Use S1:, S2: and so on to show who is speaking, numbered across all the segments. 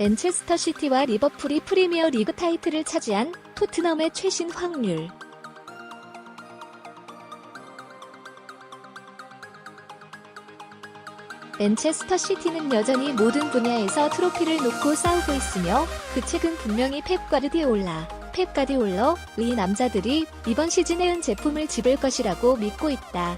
S1: 맨체스터 시티와 리버풀이 프리미어 리그 타이틀을 차지한 토트넘의 최신 확률. 맨체스터 시티는 여전히 모든 분야에서 트로피를 놓고 싸우고 있으며 그 책은 분명히 펩 가디올러의 남자들이 이번 시즌에 은 제품을 집을 것이라고 믿고 있다.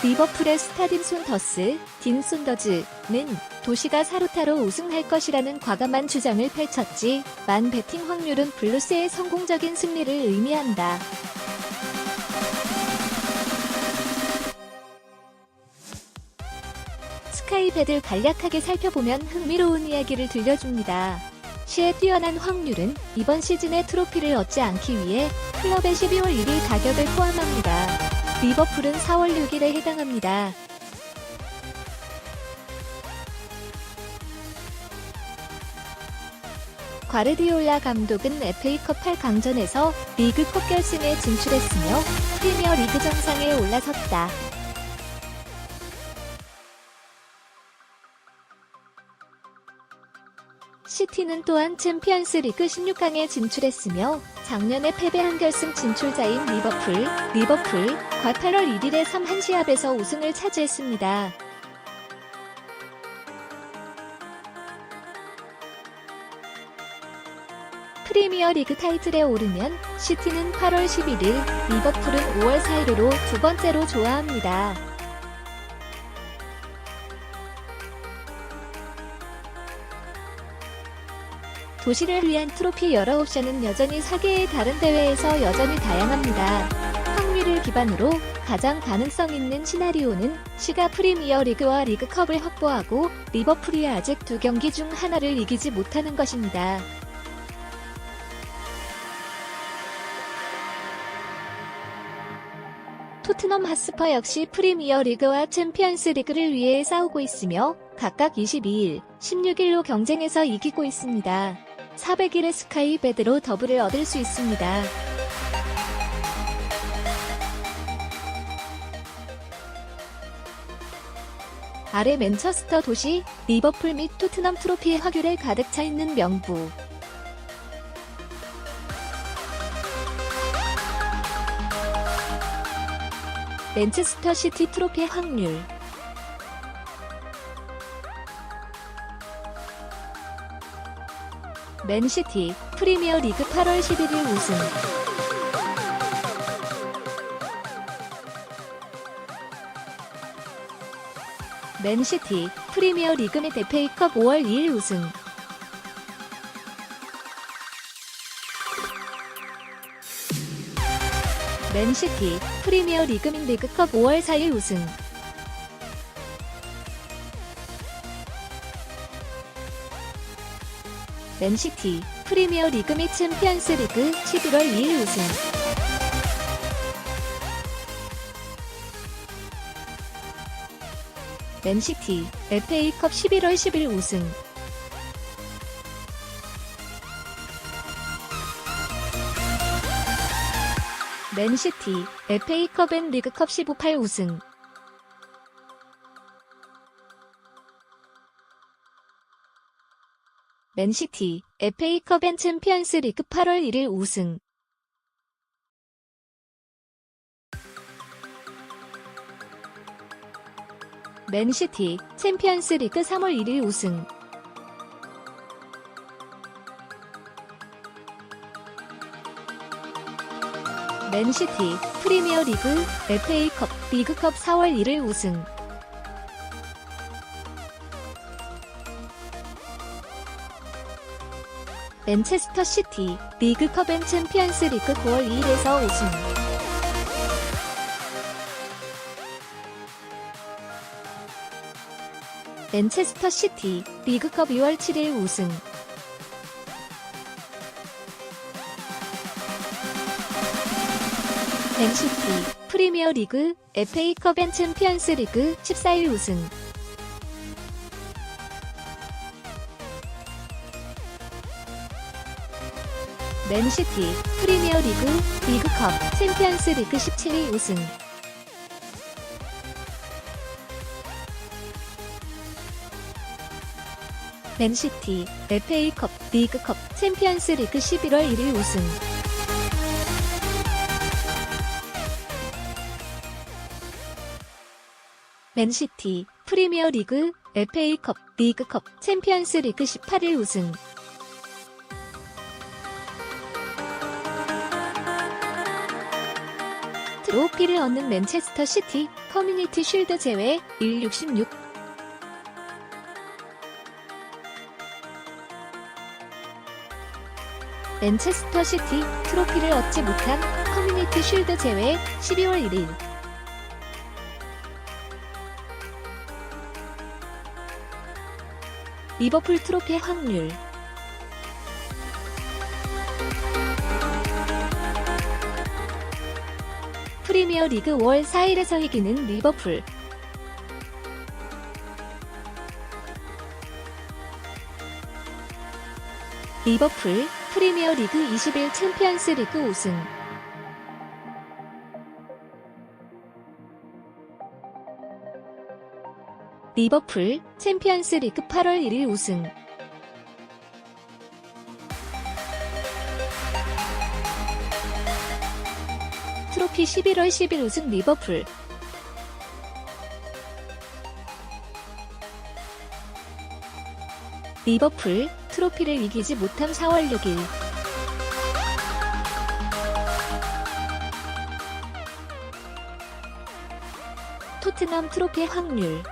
S1: 리버풀의 스타 딘 손더즈는 도시가 사루타로 우승할 것이라는 과감한 주장을 펼쳤지만 배팅 확률은 블루스의 성공적인 승리를 의미한다. 스카이벳을 간략하게 살펴보면 흥미로운 이야기를 들려줍니다. 시의 뛰어난 확률은 이번 시즌에 트로피를 얻지 않기 위해 클럽의 12월 1일 가격을 포함합니다. 리버풀은 4월 6일에 해당합니다. 과르디올라 감독은 FA컵 8강전에서 리그컵 결승에 진출했으며 프리미어 리그 정상에 올라섰다. 시티는 또한 챔피언스 리그 16강에 진출했으며 작년에 패배한 결승 진출자인 리버풀과 8월 1일에 3한 시합에서 우승을 차지했습니다. 프리미어 리그 타이틀에 오르면 시티는 8월 11일, 리버풀은 5월 4일으로 두 번째로 좋아합니다. 도시를 위한 트로피 여러 옵션은 여전히 4개의 다른 대회에서 여전히 다양합니다. 확률을 기반으로 가장 가능성 있는 시나리오는 시가 프리미어 리그와 리그컵을 확보하고 리버풀이 아직 2경기 중 하나를 이기지 못하는 것입니다. 토트넘 핫스퍼 역시 프리미어 리그와 챔피언스 리그를 위해 싸우고 있으며 각각 22일, 16일로 경쟁에서 이기고 있습니다. 400일의 스카이베드로 더블을 얻을 수 있습니다. 아래 맨체스터 도시, 리버풀 및 토트넘 트로피의 확률에 가득 차 있는 명부. 맨체스터 시티 트로피 확률. 맨시티, 프리미어 리그 8월 11일 우승. 맨시티, 프리미어 리그 및 FA컵 5월 2일 우승. 맨시티, 프리미어 리그 및 리그컵 5월 4일 우승. 맨시티, 프리미어 리그 및 챔피언스 리그 11월 2일 우승. 맨시티, FA컵 11월 10일 우승. 맨시티, FA컵 앤 리그컵 15-8 우승. 맨시티, FA컵 앤 챔피언스 리그 8월 1일 우승. 맨시티, 챔피언스 리그 3월 1일 우승. 맨시티, 프리미어 리그, FA컵, 리그컵 4월 1일 우승. 맨체스터 시티, 리그컵 앤 챔피언스 리그 9월 2일에서 우승. 맨체스터 시티, 리그컵 2월 7일 우승. 맨시티, 프리미어 리그, FA컵 앤 챔피언스 리그 14일 우승. 맨시티, 프리미어 리그, 리그컵, 챔피언스 리그 17일 우승. 맨시티, FA컵, 리그컵, 챔피언스리그 11월 1일 우승. 맨시티, 프리미어리그, FA컵, 리그컵, 챔피언스리그 18일 우승. 트로피를 얻는 맨체스터 시티, 커뮤니티 쉴드 제외, 166. 맨체스터 시티, 트로피를 얻지 못한 커뮤니티 쉴드 제외, 12월 1일. 리버풀 트로피 확률. 프리미어리그 월 4일에서 이기는 리버풀. 리버풀, 프리미어리그 20일 챔피언스리그 우승. 리버풀, 챔피언스리그 8월 1일 우승. 트로피 11월 10일 우승 리버풀. 리버풀, 트로피를 이기지 못함 4월 6일. 토트넘 트로피 확률.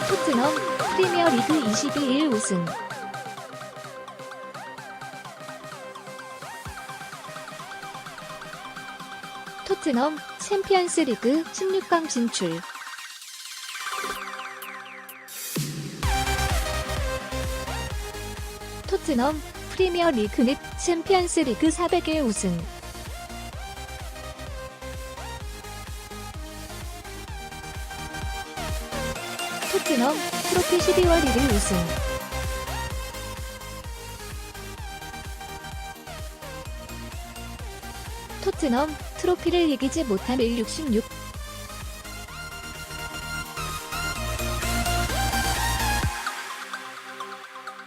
S1: 토트넘, 프리미어리그 22일 우승. 토트넘, 챔피언스리그 16강 진출. 토트넘, 프리미어리그 및 챔피언스리그 400일 우승. 토트넘, 트로피 12월 1일 우승. 토트넘, 트로피를 이기지 못한 166.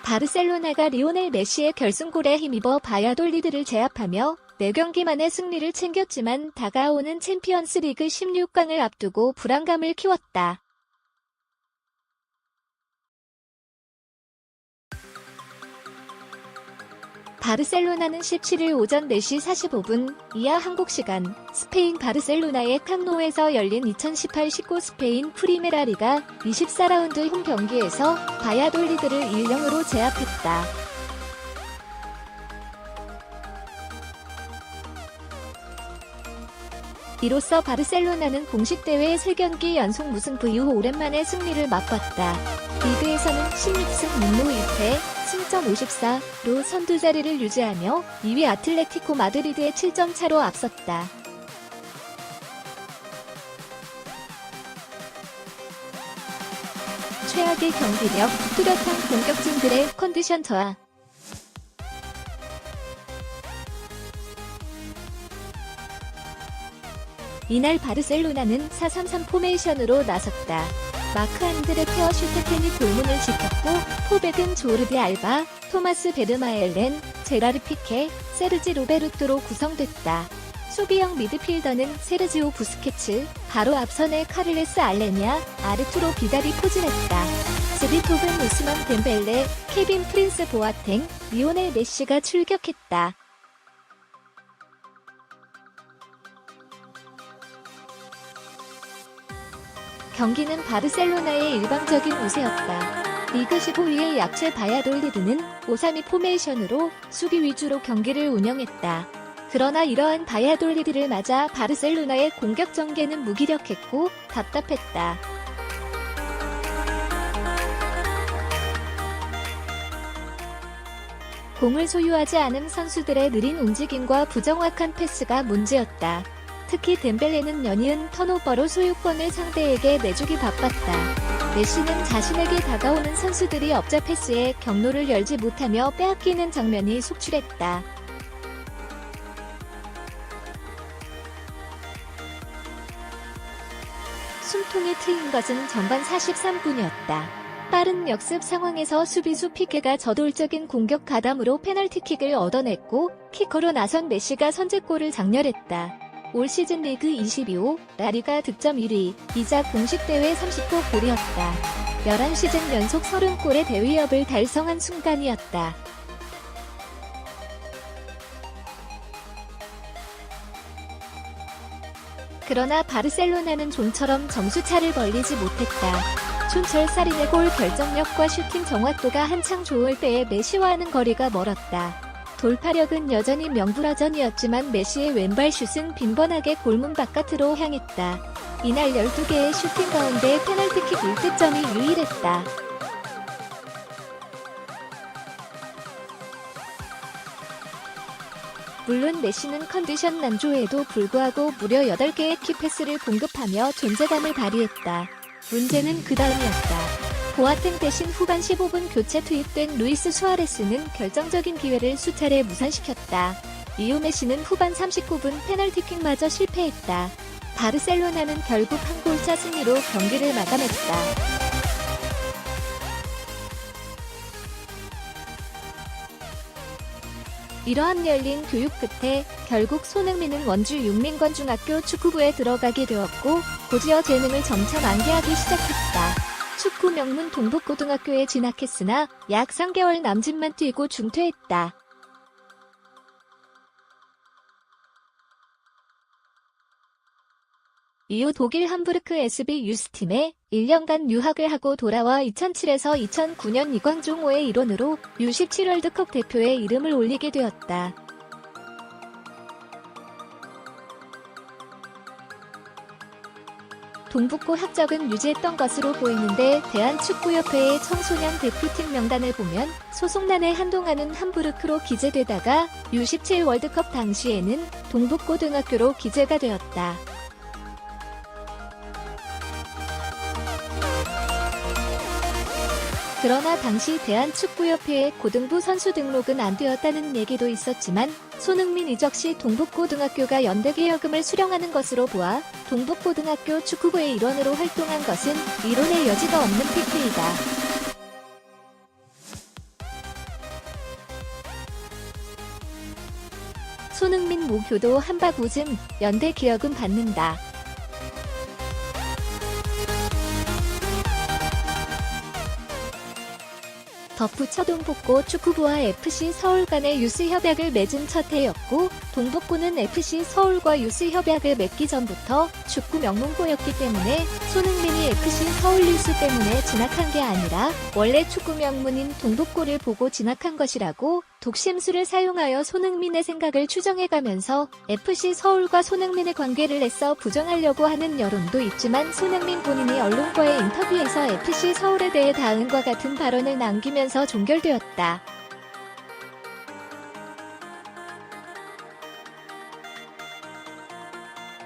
S1: 바르셀로나가 리오넬 메시의 결승골에 힘입어 바야돌리드를 제압하며 4경기 만에 승리를 챙겼지만 다가오는 챔피언스리그 16강을 앞두고 불안감을 키웠다. 바르셀로나는 17일 오전 4시 45분 이하 한국 시간 스페인 바르셀로나의 캄노에서 열린 2018-19 스페인 프리메라 리가 24라운드 홈 경기에서 바야돌리드를 1-0으로 제압했다. 이로써 바르셀로나는 공식 대회 3경기 연속 무승부 이후 오랜만에 승리를 맛봤다. 리그에서는 16승 6무 1패, 승점 54로 선두 자리를 유지하며 2위 아틀레티코 마드리드의 7점 차로 앞섰다. 최악의 경기력, 뚜렷한 공격진들의 컨디션 저하. 이날 바르셀로나는 4-3-3 포메이션으로 나섰다. 마크 안드레 테어 슈테텐이 골문을 지켰고 포백은 조르디 알바, 토마스 베르마엘렌, 제라르 피케, 세르지 로베르토로 구성됐다. 수비형 미드필더는 세르지오 부스케츠, 바로 앞선의 카를레스 알레냐, 아르투로 비달이 포진했다. 스비톱은 우스만 덴벨레, 케빈 프린스 보아탱, 리오넬 메시가 출격했다. 경기는 바르셀로나의 일방적인 우세였다. 리그 15위의 약체 바야돌리드는 5-3-2 포메이션으로 수비 위주로 경기를 운영했다. 그러나 이러한 바야돌리드를 맞아 바르셀로나의 공격 전개는 무기력했고 답답했다. 공을 소유하지 않은 선수들의 느린 움직임과 부정확한 패스가 문제였다. 특히 덴벨레는 연이은 턴오버로 소유권을 상대에게 내주기 바빴다. 메시는 자신에게 다가오는 선수들이 업자 패스에 경로를 열지 못하며 빼앗기는 장면이 속출했다. 숨통이 트인 것은 전반 43분이었다. 빠른 역습 상황에서 수비수 피케가 저돌적인 공격 가담으로 페널티킥을 얻어냈고 키커로 나선 메시가 선제골을 장렬했다. 올 시즌 리그 22호, 라리가 득점 1위, 이자 공식 대회 30호 골이었다. 11시즌 연속 30골의 대위협을 달성한 순간이었다. 그러나 바르셀로나는 좀처럼 점수차를 벌리지 못했다. 촌철살인의 골 결정력과 슈팅 정확도가 한창 좋을 때의 메시와는 거리가 멀었다. 돌파력은 여전히 명불허전이었지만 메시의 왼발 슛은 빈번하게 골문 바깥으로 향했다. 이날 12개의 슈팅 가운데 페널티킥 1득점이 유일했다. 물론 메시는 컨디션 난조에도 불구하고 무려 8개의 키패스를 공급하며 존재감을 발휘했다. 문제는 그 다음이었다. 보아탱 대신 후반 15분 교체 투입된 루이스 수아레스는 결정적인 기회를 수차례 무산시켰다. 이후 메시는 후반 39분 페널티킥마저 실패했다. 바르셀로나는 결국 한 골차 승리로 경기를 마감했다. 이러한 열린 교육 끝에 결국 손흥민은 원주 육민관중학교 축구부에 들어가게 되었고 곧이어 재능을 점차 만개하기 시작했다. 축구 명문 동북고등학교에 진학했으나 약 3개월 남짓만 뛰고 중퇴했다. 이후 독일 함부르크 SB 유스팀에 1년간 유학을 하고 돌아와 2007에서 2009년 이광종호의 일원으로 U17 월드컵 대표에 이름을 올리게 되었다. 동북고 학적은 유지했던 것으로 보이는데 대한축구협회의 청소년 대표팀 명단을 보면 소속란에 한동안은 함부르크로 기재되다가 U17 월드컵 당시에는 동북고등학교로 기재가 되었다. 그러나 당시 대한축구협회의 고등부 선수 등록은 안 되었다는 얘기도 있었지만 손흥민 이적 시 동북고등학교가 연대계여금을 수령하는 것으로 보아 동북고등학교 축구부의 일원으로 활동한 것은 이론의 여지가 없는 팩트이다. 손흥민 모교도 한박 웃음, 연대계여금 받는다. 덧붙여 동북고 축구부와 FC 서울 간의 유스 협약을 맺은 첫 해였고 동북고는 FC 서울과 유스 협약을 맺기 전부터 축구 명문고였기 때문에 손흥민이 FC 서울 유스 때문에 진학한 게 아니라 원래 축구 명문인 동북고를 보고 진학한 것이라고 독심술을 사용하여 손흥민의 생각을 추정해가면서 FC 서울과 손흥민의 관계를 애써 부정하려고 하는 여론도 있지만 손흥민 본인이 언론과의 인터뷰에서 FC 서울에 대해 다음과 같은 발언을 남기면서 종결되었다.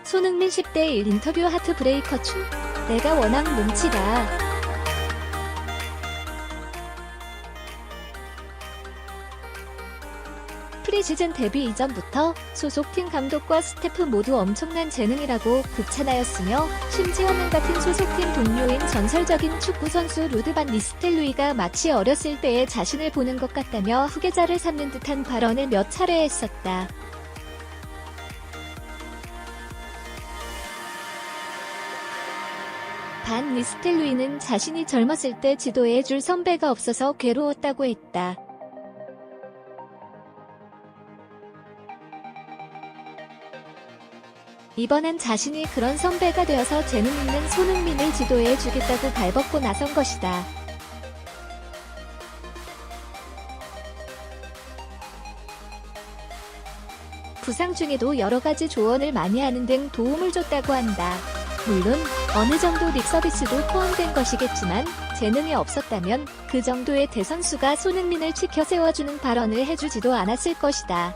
S1: 손흥민 10대 1 인터뷰 하트브레이커 춤. 내가 워낙 몸치다. 프리시즌 데뷔 이전부터 소속팀 감독과 스태프 모두 엄청난 재능이라고 극찬하였으며 심지어는 같은 소속팀 동료인 전설적인 축구선수 루드 반 니스텔루이가 마치 어렸을 때의 자신을 보는 것 같다며 후계자를 삼는 듯한 발언을 몇 차례 했었다. 반 니스텔루이는 자신이 젊었을 때 지도해줄 선배가 없어서 괴로웠다고 했다. 이번엔 자신이 그런 선배가 되어서 재능 있는 손흥민을 지도해주겠다고 발벗고 나선 것이다. 부상 중에도 여러 가지 조언을 많이 하는 등 도움을 줬다고 한다. 물론 어느 정도 립 서비스도 포함된 것이겠지만 재능이 없었다면 그 정도의 대선수가 손흥민을 치켜 세워주는 발언을 해주지도 않았을 것이다.